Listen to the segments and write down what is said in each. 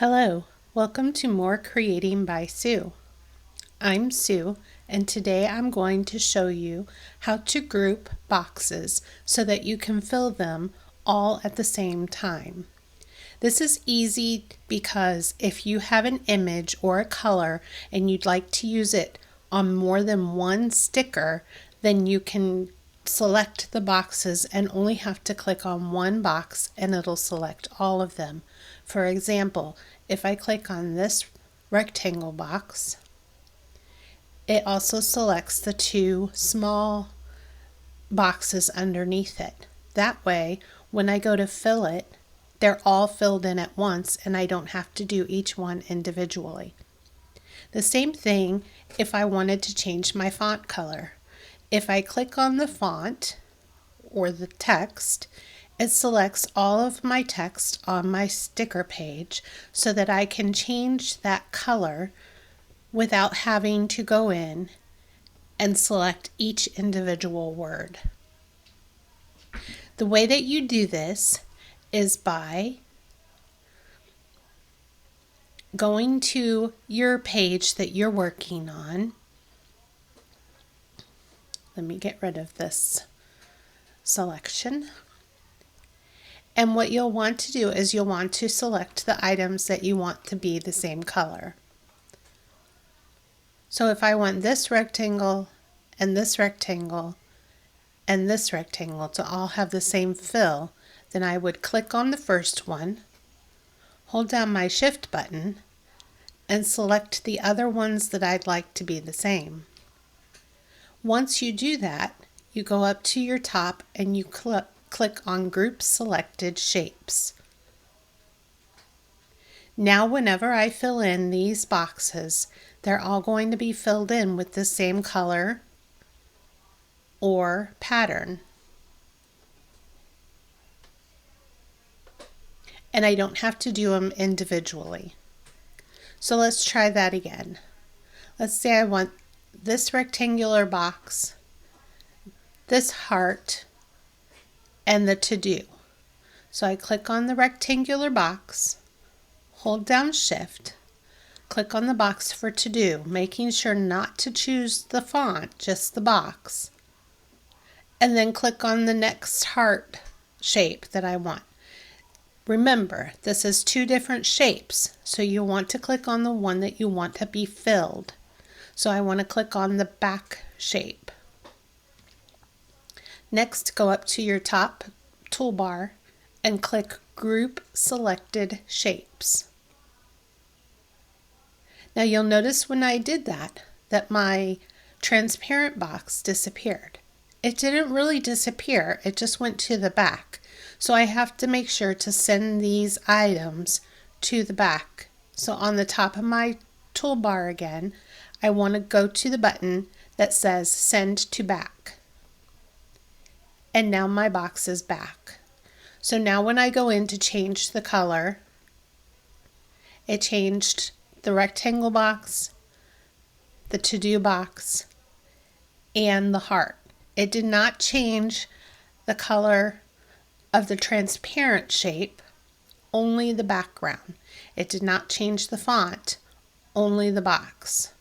Hello, welcome to More Creating by Sue. I'm Sue, and today I'm going to show you how to group boxes so that you can fill them all at the same time. This is easy because if you have an image or a color and you'd like to use it on more than one sticker, then you can select the boxes and only have to click on one box and it'll select all of them. For example, if I click on this rectangle box, it also selects the two small boxes underneath it. That way, when I go to fill it, they're all filled in at once and I don't have to do each one individually. The same thing if I wanted to change my font color. If I click on the font or the text, it selects all of my text on my sticker page so that I can change that color without having to go in and select each individual word. The way that you do this is by going to your page that you're working on. Let me get rid of this selection. And what you'll want to do is you'll want to select the items that you want to be the same color. So if I want this rectangle and this rectangle and this rectangle to all have the same fill, then I would click on the first one, hold down my Shift button, and select the other ones that I'd like to be the same. Once you do that, you go up to your top and you click on Group Selected Shapes. Now whenever I fill in these boxes, they're all going to be filled in with the same color or pattern. And I don't have to do them individually. So let's try that again. Let's say I want this rectangular box, this heart, and the to-do. So I click on the rectangular box, hold down Shift, click on the box for to-do, making sure not to choose the font, just the box, and then click on the next heart shape that I want. Remember, this is two different shapes, so you want to click on the one that you want to be filled. So I want to click on the back shape. Next, go up to your top toolbar and click Group Selected Shapes. Now you'll notice when I did that my transparent box disappeared. It didn't really disappear, it just went to the back. So I have to make sure to send these items to the back. So on the top of my toolbar again, I want to go to the button that says Send to Back. And now my box is back. So now when I go in to change the color, it changed the rectangle box, the to-do box, and the heart. It did not change the color of the transparent shape, only the background. It did not change the font, only the box.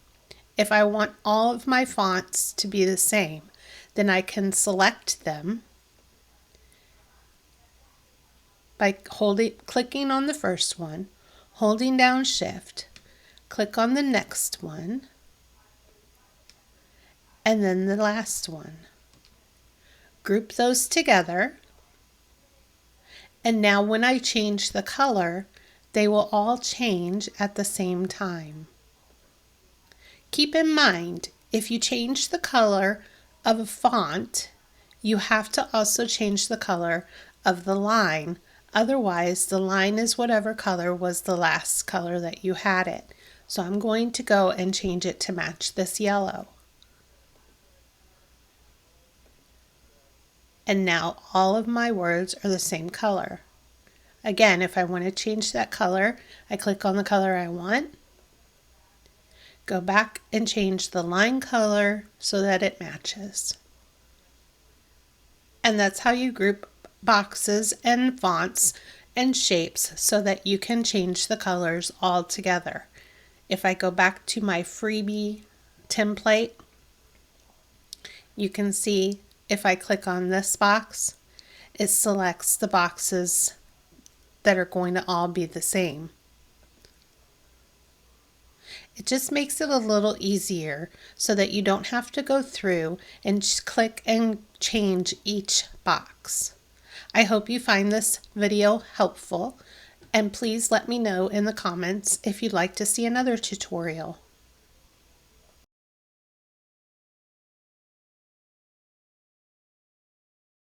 If I want all of my fonts to be the same, then I can select them by clicking on the first one, holding down Shift, click on the next one, and then the last one. Group those together, and now when I change the color, they will all change at the same time. Keep in mind, if you change the color of a font, you have to also change the color of the line. Otherwise, the line is whatever color was the last color that you had it. So I'm going to go and change it to match this yellow. And now all of my words are the same color. Again, if I want to change that color, I click on the color I want, go back and change the line color so that it matches. And that's how you group boxes and fonts and shapes so that you can change the colors all together. If I go back to my freebie template, you can see if I click on this box, it selects the boxes that are going to all be the same. It just makes it a little easier so that you don't have to go through and just click and change each box. I hope you find this video helpful, and please let me know in the comments if you'd like to see another tutorial.